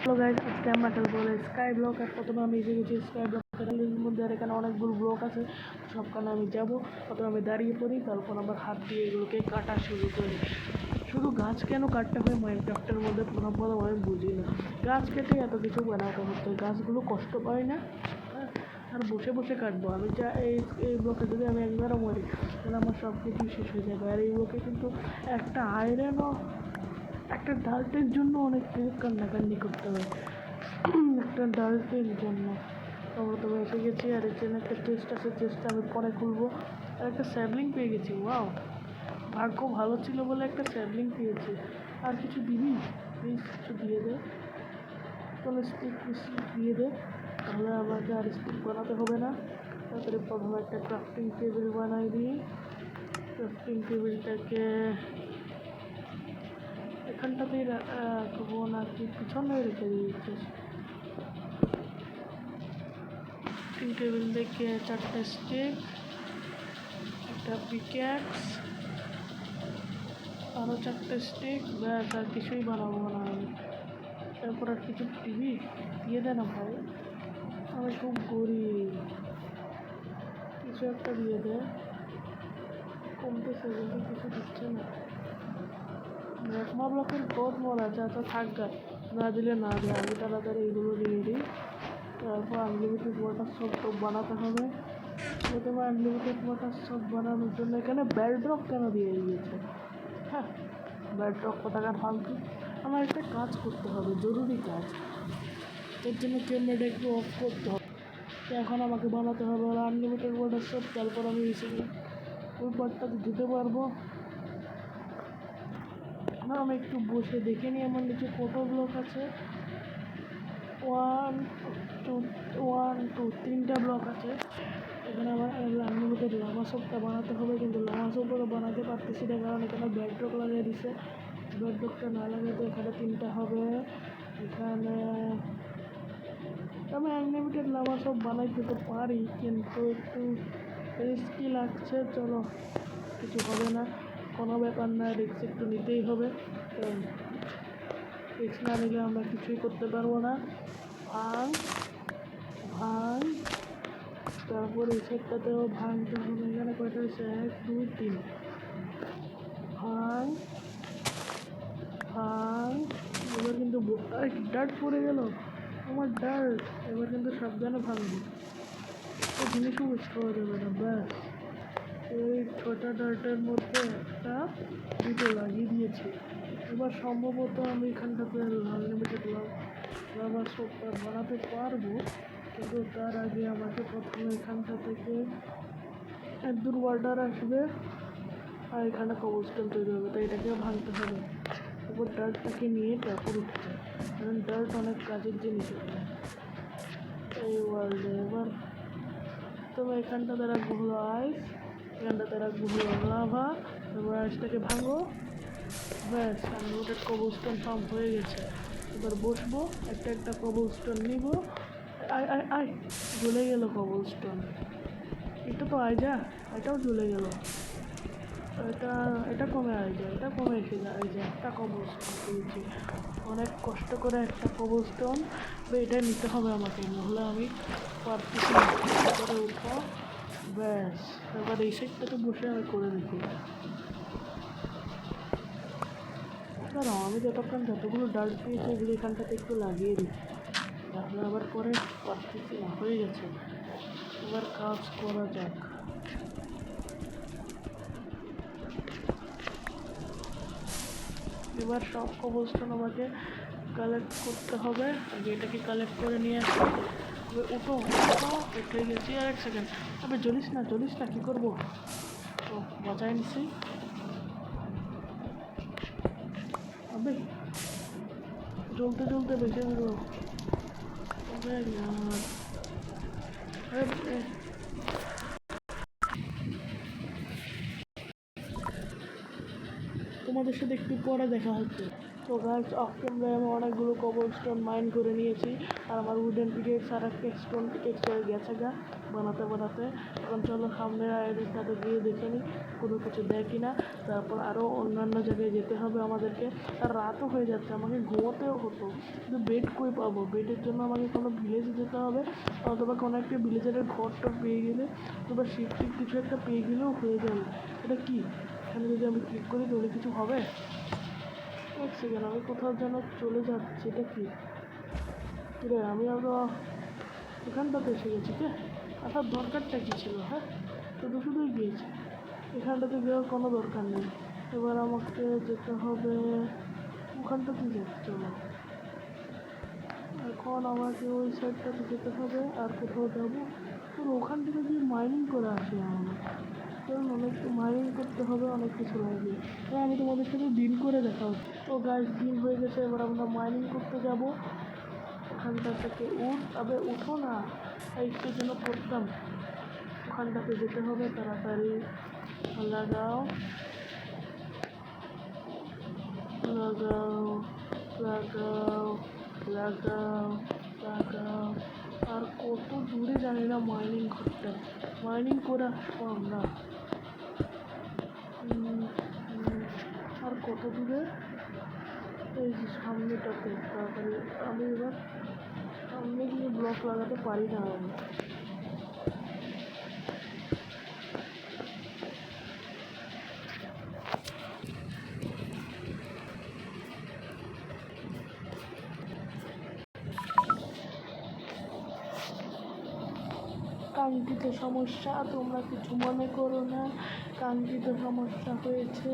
Hello guys, আজকে আমরা খেলবো স্কাই ব্লক। আর প্রথমে আমি এসে গেছি স্কাই ব্লকের মধ্যে। আর এখানে অনেকগুলো ব্লক আছে, সবখানে আমি যাব। প্রথমে আমি দাঁড়িয়ে পড়ি, তারপর আমার হাত দিয়ে এগুলোকে কাটা শুরু করি। শুধু গাছ কেন কাটতে হয় মাইনক্রাফটের মধ্যে প্রথম আমি বুঝি না। গাছ কেটে এত কিছু বানাতে হচ্ছে, গাছগুলো কষ্ট পায় না? হ্যাঁ, আর বসে বসে কাটবো আমি যা এই ব্লকে যদি আমি একবারও মরি তাহলে আমার সব কিছুই শেষ হয়ে যাবে। আর এই ব্লকে কিন্তু একটা আয়রনও, একটা ডাল্টের জন্য অনেক কিছু কান্নাকান্নি করতে হয়। একটা ডাল্টের জন্য আমরা তো এসে গেছি। আর এর জন্য একটা চেস্ট আছে, চেস্টটা আমি পরে খুলবো। আর একটা স্যাবলিং পেয়ে গেছি, ওয়াও, ভাগ্য ভালো ছিল বলে একটা স্যাবলিং পেয়েছি। আর কিছু দিবি প্লিজ, কিছু দিয়ে দে, কোনো স্টিক দিয়ে দে, তাহলে আমাকে আর স্টিক বানাতে হবে না। তারপরে প্রথমে একটা ক্রাফটিং টেবিল বানাই দিই। ক্রাফটিং টেবিলটাকে এখানটাতেই রাখবো নাকি পিছনে রেখে দিয়েছিস? ক্রাফটিং টেবিল থেকে 4টে স্টিক, একটা পিক্যাক্স, আরও 4টে স্টিক, ব্যাস, আর কিছুই বানাবো না আমি। তারপর আর কিছু টিভি দিয়ে দে না ভাই, আমি খুব গরিব, কিছু একটা দিয়ে দে। কমতেছে কিন্তু কিছু দিচ্ছে না। ম্যাকমা ব্লকের কোড মনে আছে, আচ্ছা থাক গা, না দিলে না দেয়। আমি তাড়াতাড়ি এইগুলো দিয়ে দিই। তারপর আনলিমিটেড ওয়াটার সব বানাতে হবে। প্রথমে আনলিমিটেড ওয়াটার সব বানানোর জন্য এখানে ব্যাডরক কেন দিয়ে দিয়েছে? হ্যাঁ, ব্যাডরক কোথাকার ফালতু। আমার একটা কাজ করতে হবে, জরুরি কাজ। এর জন্য ক্যামেরাটা একটু অফ করতে হবে। তো এখন আমাকে বানাতে হবে আনলিমিটেড ওয়াটার সব। তারপর আমি ওই পার্টটাতে যেতে পারবো না। আমি একটু বসে দেখে নিই আমার নিচে কত ব্লক আছে। 1 2 3টা ব্লক আছে। এখানে আমার আনলিমিটেড লাভা সবটা বানাতে হবে, কিন্তু লাভা সবটা বানাতে পারতেছি না, কারণ এখানে ব্যাডরক লাগিয়ে দিছে। ব্যাডরকটা না লাগাতে এখানে 3টা হবে। এখানে আমি আনলিমিটেড লাভা সব বানাইতে তো পারি, কিন্তু একটু রিস্কি লাগছে। চলো, কিছু হবে না, কোনো ব্যাপার না, রিস্ক একটু নিতেই হবে। রিস্ক না নিলে আমরা কিছুই করতে পারবো না। ভাঙ ভাঙ, তারপর এই সেটটাতেও ভাঙতে হবে। এখানে কয়টা হয়েছে? 1 2 3। ভাঙ ভাঙ, এবার কিন্তু ডার্ট পড়ে গেল আমার, ডার্ট। এবার কিন্তু সাবধানে ভাঙবো, একটা জিনিসও মিস করা যাবে না। ব্যাস, এই 6টা ডার্টের মধ্যে একটা দুটো লাগিয়ে দিয়েছি। এবার সম্ভবত আমি এখানটাতে আনলিমিটেড লাভা সবটা বানাতে পারবো, কিন্তু তার আগে আমাকে প্রথমে এখানটা থেকে দূর ওয়াটার আসবে, আর এখানে কবলস্টোন তৈরি হবে, তাই এটাকে ভাঙতে হবে। এবার ডার্টটাকে নিয়ে তারপর উঠতে, কারণ ডার্ট অনেক কাজের জিনিস এখানে এই ওয়ার্ল্ডে। এবার তবে এখানটাতে রাখবো হলো আইস, এখানটাতে রাখবো হলো লাভা। এবার আইসটাকে ভাঙবো, ব্যাস, আনলিমিটেড কবলস্টোন পাম্প হয়ে গেছে। এবার বসবো, একটা একটা কবলস্টোন নিব। আয় আয় আয়, জ্বলে গেল কবলস্টোন। এটা তো আয় যা, এটাও জ্বলে গেল। এটা কমে আয় যা, এটা কমে এসে যায়। এই যে একটা কবলস্টোন পেয়েছি, অনেক কষ্ট করে একটা কবলস্টোন। এটা নিতে হবে আমাকে, নাহলে আমি পারতেছি না। করে উঠো, ব্যাস। এবার এই সাইডটাতে বসে আমি করে দেখি। দাঁড়াও, আমি যতগুলো ডার্ট পেয়েছি এগুলো এখানটাতে একটু লাগিয়ে দিই, তাহলে আবার পরে পারতেছি না। হয়ে গেছে, এবার কাজ করা যাক। এবার সব কবলস্টোন আমাকে কালেক্ট করতে হবে। আগে এটাকে কালেক্ট করে নিয়ে আসি। উঠো উঠো, উঠে গেছি। আর 1 সেকেন্ড, তবে জ্বলিস না কী করবো? ও, বাঁচাই নিছি। আবে জ্বলতে জ্বলতে বেঁচে গেল। তোমাদের সাথে একটু পরে দেখা হচ্ছে। তো গাছ অফ ক্যামেরায় আমি অনেকগুলো কবল স্টোন মাইন করে নিয়েছি, আর আমার উডেন পিকেক্স আর একটা স্টোন পিকেক্স হয়ে গেছে গা বানাতে বানাতে। এখন চলো সামনের আয়ের সাথে গিয়ে দেখে নিই কোনো কিছু দেয় কি না। তারপর আরও অন্যান্য জায়গায় যেতে হবে আমাদেরকে, আর রাতও হয়ে যাচ্ছে, আমাকে ঘুমোতেও হতো, কিন্তু বেড কই পাবো? বেডের জন্য আমাকে কোনো ভিলেজে যেতে হবে, অথবা কোনো একটা ভিলেজারের ঘরটা পেয়ে গেলে, অথবা শিফটিক কিছু একটা পেয়ে গেলেও হয়ে যাবে। এটা কি? এখানে যদি আমি ক্লিক করি তাহলে কিছু হবে? এক সেকেন্ড, আমি কোথাও যেন চলে যাচ্ছি, এটা কি রে? আমি আরো এখানটাতে এসে গেছি কে? আসার দরকারটা কী ছিল? হ্যাঁ, শুধু শুধুই গিয়েছি, এখানটাতে যাওয়ার কোনো দরকার নেই। এবার আমাকে যেতে হবে ওখানটাতে যেতে হবে। এখন আমাকে ওই সাইডটাতে যেতে হবে, আর কোথাও যাবো তো ওখান থেকে গিয়ে মাইনিং করে আসি আমাকে, কারণ অনেক মাইনিং করতে হবে, অনেক কিছু লাগবে। তাই আমি তোমাদের সাথে দিন করে দেখা হচ্ছে। তো গাছ দিন হয়ে গেছে, এবার আমরা মাইনিং করতে যাব। ওখানটা থেকে তবে উঠো না, একটু জন্য পড়তাম। ওখানটাতে যেতে হবে, তাড়াতাড়ি লাগাও লাগাও লাগাও লাগাও লাগাও। আর কত দূরে জানি না মাইনিং করতে, মাইনিং করে আসবো আমরা। আর কত দূরে? এই যে সামনেটাতে, তাড়াতাড়ি। আমি এবার সামনে গিয়ে ব্লক লাগাতে পারি না আমি। কাঙ্ক্ষিত সমস্যা, তোমরা কিছু মনে করো না, কাঙ্ক্ষিত সমস্যা হয়েছে।